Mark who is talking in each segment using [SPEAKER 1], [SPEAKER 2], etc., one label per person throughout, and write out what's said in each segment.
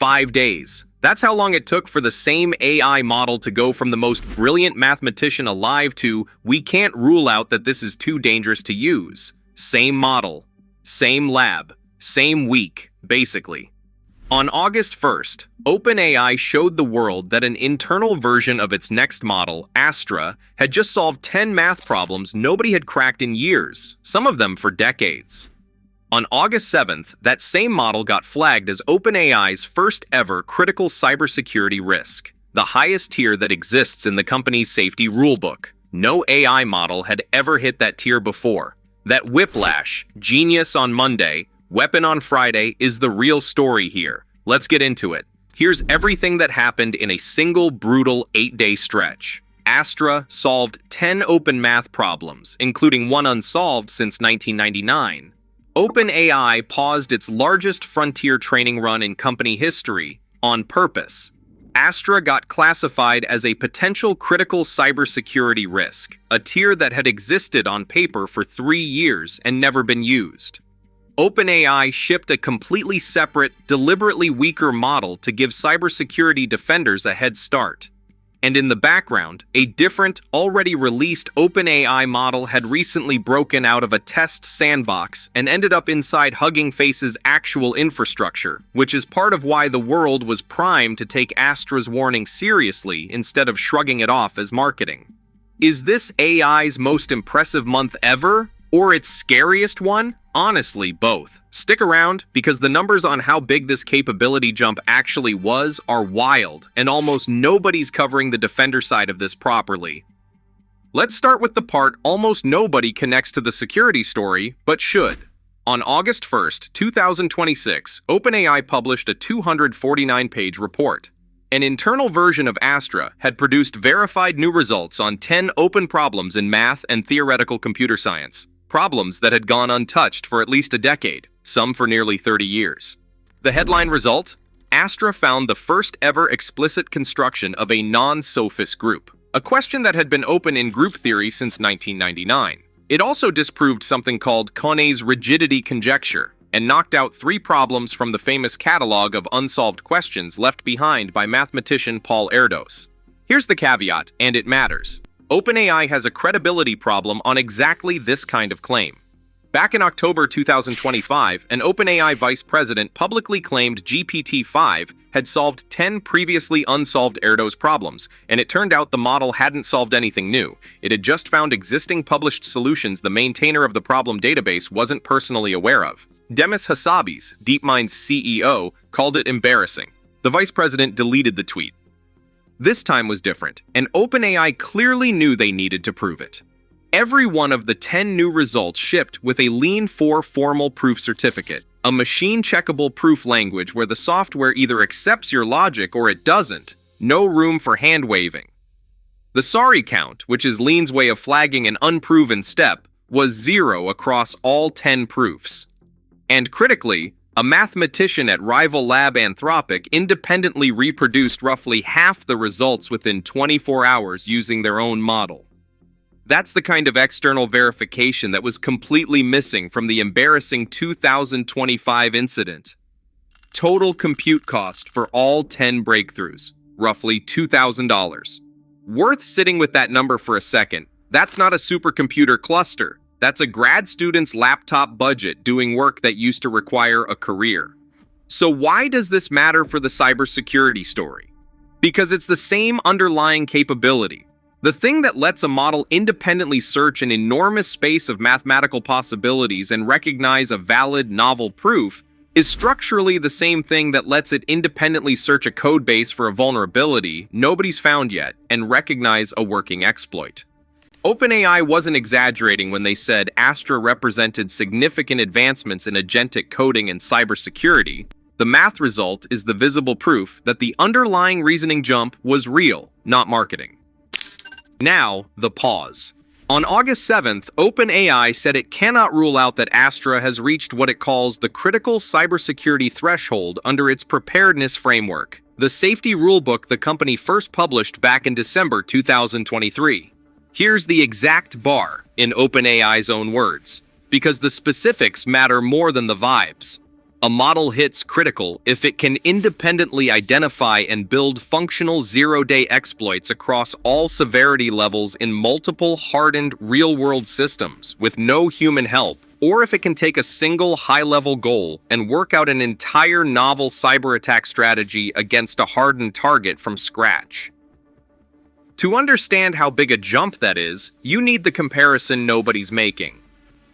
[SPEAKER 1] 5 days. That's how long it took for the same AI model to go from the most brilliant mathematician alive to, we can't rule out that this is too dangerous to use. Same model, same lab, same week, basically. On August 1st, OpenAI showed the world that an internal version of its next model, Astra, had just solved 10 math problems nobody had cracked in years, some of them for decades. On August 7th, that same model got flagged as OpenAI's first ever critical cybersecurity risk, the highest tier that exists in the company's safety rulebook. No AI model had ever hit that tier before. That whiplash, genius on Monday, weapon on Friday, is the real story here. Let's get into it. Here's everything that happened in a single brutal 8-day stretch. Astra solved 10 open math problems, including one unsolved since 1999. OpenAI paused its largest frontier training run in company history on purpose. Astra got classified as a potential critical cybersecurity risk, a tier that had existed on paper for 3 years and never been used. OpenAI shipped a completely separate, deliberately weaker model to give cybersecurity defenders a head start. And in the background, a different, already released OpenAI model had recently broken out of a test sandbox and ended up inside Hugging Face's actual infrastructure, which is part of why the world was primed to take Astra's warning seriously instead of shrugging it off as marketing. Is this AI's most impressive month ever? Or its scariest one? Honestly, both. Stick around, because the numbers on how big this capability jump actually was are wild, and almost nobody's covering the defender side of this properly. Let's start with the part almost nobody connects to the security story, but should. On August 1st, 2026, OpenAI published a 249-page report. An internal version of Astra had produced verified new results on 10 open problems in math and theoretical computer science. Problems that had gone untouched for at least a decade, some for nearly 30 years. The headline result? Astra found the first ever explicit construction of a non-sophist group, a question that had been open in group theory since 1999. It also disproved something called Kone's rigidity conjecture, and knocked out 3 problems from the famous catalog of unsolved questions left behind by mathematician Paul Erdos. Here's the caveat, and it matters. OpenAI has a credibility problem on exactly this kind of claim. Back in October 2025, an OpenAI vice president publicly claimed GPT-5 had solved 10 previously unsolved Erdos problems, and it turned out the model hadn't solved anything new. It had just found existing published solutions the maintainer of the problem database wasn't personally aware of. Demis Hassabis, DeepMind's CEO, called it embarrassing. The vice president deleted the tweet. This time was different, and OpenAI clearly knew they needed to prove it. Every one of the 10 new results shipped with a Lean 4 formal proof certificate, a machine-checkable proof language where the software either accepts your logic or it doesn't, no room for hand-waving. The sorry count, which is Lean's way of flagging an unproven step, was 0 across all 10 proofs. And critically, a mathematician at rival lab Anthropic independently reproduced roughly half the results within 24 hours using their own model. That's the kind of external verification that was completely missing from the embarrassing 2025 incident. Total compute cost for all 10 breakthroughs, roughly $2,000. Worth sitting with that number for a second. That's not a supercomputer cluster. That's a grad student's laptop budget doing work that used to require a career. So why does this matter for the cybersecurity story? Because it's the same underlying capability. The thing that lets a model independently search an enormous space of mathematical possibilities and recognize a valid, novel proof is structurally the same thing that lets it independently search a codebase for a vulnerability nobody's found yet and recognize a working exploit. OpenAI wasn't exaggerating when they said Astra represented significant advancements in agentic coding and cybersecurity. The math result is the visible proof that the underlying reasoning jump was real, not marketing. Now, the pause. On August 7th, OpenAI said it cannot rule out that Astra has reached what it calls the critical cybersecurity threshold under its preparedness framework, the safety rulebook the company first published back in December 2023. Here's the exact bar, in OpenAI's own words, because the specifics matter more than the vibes. A model hits critical if it can independently identify and build functional zero-day exploits across all severity levels in multiple hardened real-world systems with no human help, or if it can take a single high-level goal and work out an entire novel cyber attack strategy against a hardened target from scratch. To understand how big a jump that is, you need the comparison nobody's making.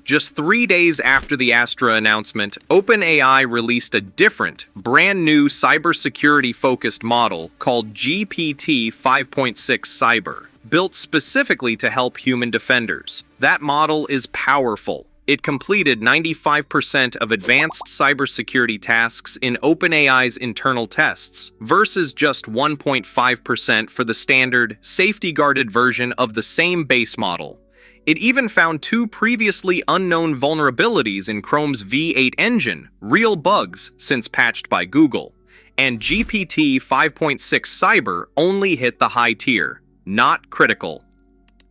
[SPEAKER 1] Just 3 days after the Astra announcement, OpenAI released a different, brand new cybersecurity-focused model called GPT 5.6 Cyber, built specifically to help human defenders. That model is powerful. It completed 95% of advanced cybersecurity tasks in OpenAI's internal tests, versus just 1.5% for the standard, safety-guarded version of the same base model. It even found 2 previously unknown vulnerabilities in Chrome's V8 engine, real bugs since patched by Google. And GPT 5.6 Cyber only hit the high tier, not critical.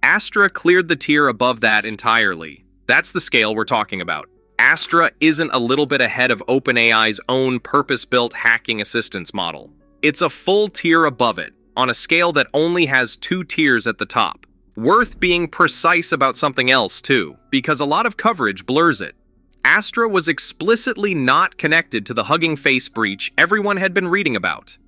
[SPEAKER 1] Astra cleared the tier above that entirely. That's the scale we're talking about. Astra isn't a little bit ahead of OpenAI's own purpose-built hacking assistance model. It's a full tier above it, on a scale that only has 2 tiers at the top. Worth being precise about something else, too, because a lot of coverage blurs it. Astra was explicitly not connected to the Hugging Face breach everyone had been reading about.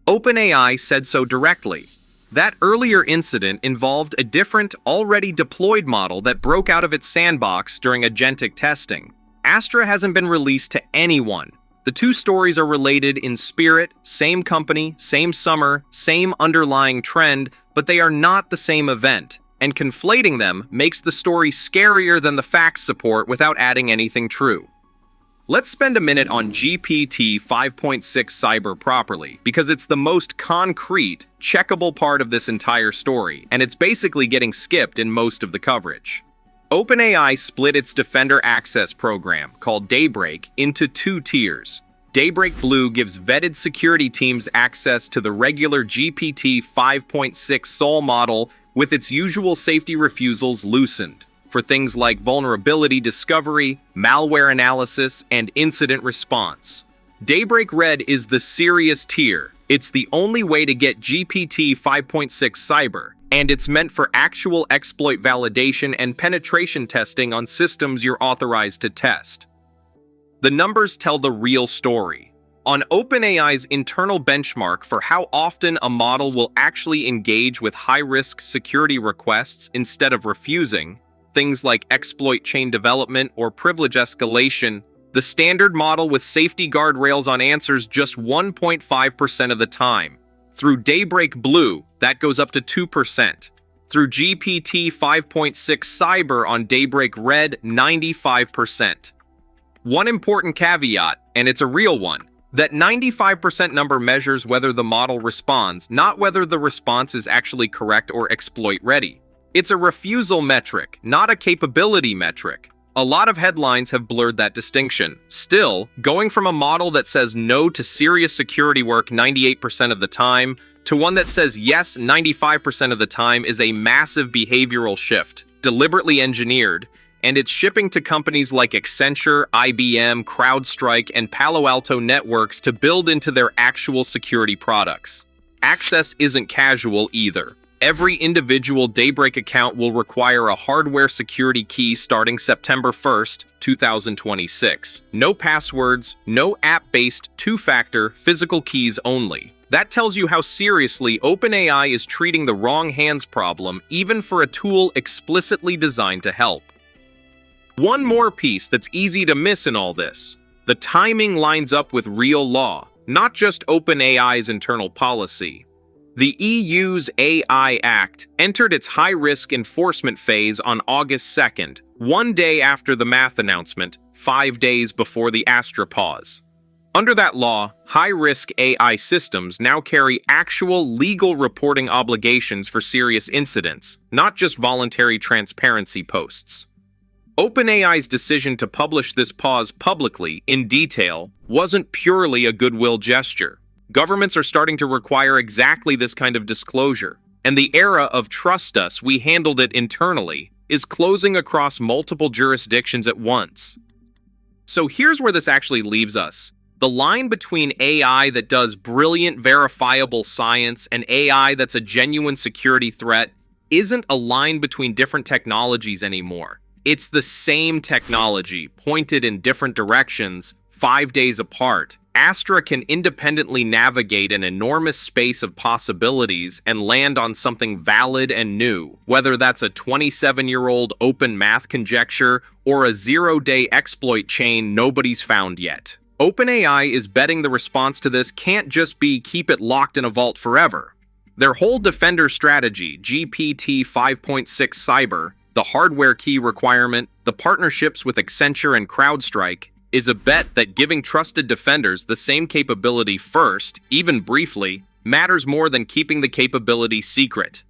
[SPEAKER 1] OpenAI said so directly. That earlier incident involved a different, already deployed model that broke out of its sandbox during agentic testing. Astra hasn't been released to anyone. The 2 stories are related in spirit, same company, same summer, same underlying trend, but they are not the same event, and conflating them makes the story scarier than the facts support without adding anything true. Let's spend a minute on GPT 5.6 Cyber properly, because it's the most concrete, checkable part of this entire story, and it's basically getting skipped in most of the coverage. OpenAI split its Defender Access program, called Daybreak, into 2 tiers. Daybreak Blue gives vetted security teams access to the regular GPT 5.6 Sol model with its usual safety refusals loosened, for things like vulnerability discovery, malware analysis, and incident response. Daybreak Red is the serious tier. It's the only way to get GPT 5.6 Cyber, and it's meant for actual exploit validation and penetration testing on systems you're authorized to test. The numbers tell the real story. On OpenAI's internal benchmark for how often a model will actually engage with high-risk security requests instead of refusing, things like exploit chain development or privilege escalation, the standard model with safety guardrails on answers just 1.5% of the time. Through Daybreak Blue, that goes up to 2%. Through GPT 5.6 Cyber on Daybreak Red, 95%. One important caveat, and it's a real one, that 95% number measures whether the model responds, not whether the response is actually correct or exploit ready. It's a refusal metric, not a capability metric. A lot of headlines have blurred that distinction. Still, going from a model that says no to serious security work 98% of the time to one that says yes 95% of the time is a massive behavioral shift, deliberately engineered, and it's shipping to companies like Accenture, IBM, CrowdStrike, and Palo Alto Networks to build into their actual security products. Access isn't casual either. Every individual Daybreak account will require a hardware security key starting September 1st, 2026. No passwords, no app-based 2-factor physical keys only. That tells you how seriously OpenAI is treating the wrong hands problem, even for a tool explicitly designed to help. One more piece that's easy to miss in all this. The timing lines up with real law, not just OpenAI's internal policy. The EU's AI Act entered its high-risk enforcement phase on August 2nd, 1 day after the math announcement, 5 days before the Astra pause. Under that law, high-risk AI systems now carry actual legal reporting obligations for serious incidents, not just voluntary transparency posts. OpenAI's decision to publish this pause publicly, in detail, wasn't purely a goodwill gesture. Governments are starting to require exactly this kind of disclosure, and the era of "trust us, we handled it internally" is closing across multiple jurisdictions at once. So here's where this actually leaves us. The line between AI that does brilliant verifiable science and AI that's a genuine security threat isn't a line between different technologies anymore. It's the same technology, pointed in different directions, 5 days apart. Astra can independently navigate an enormous space of possibilities and land on something valid and new, whether that's a 27-year-old open math conjecture or a zero-day exploit chain nobody's found yet. OpenAI is betting the response to this can't just be keep it locked in a vault forever. Their whole defender strategy, GPT 5.6 Cyber, the hardware key requirement, the partnerships with Accenture and CrowdStrike, is a bet that giving trusted defenders the same capability first, even briefly, matters more than keeping the capability secret.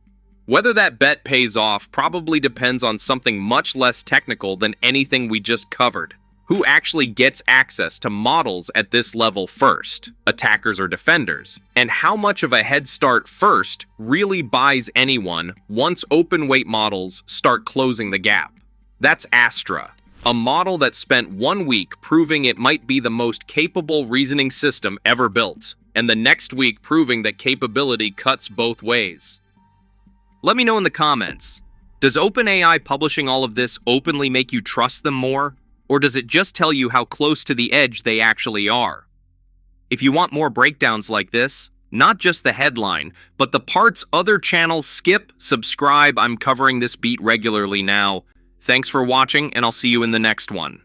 [SPEAKER 1] Whether that bet pays off probably depends on something much less technical than anything we just covered. Who actually gets access to models at this level first, attackers or defenders? And how much of a head start first really buys anyone once open-weight models start closing the gap? That's Astra, a model that spent 1 week proving it might be the most capable reasoning system ever built, and the next week proving that capability cuts both ways. Let me know in the comments, does OpenAI publishing all of this openly make you trust them more? Or does it just tell you how close to the edge they actually are? If you want more breakdowns like this, not just the headline, but the parts other channels skip, subscribe. I'm covering this beat regularly now. Thanks for watching, and I'll see you in the next one.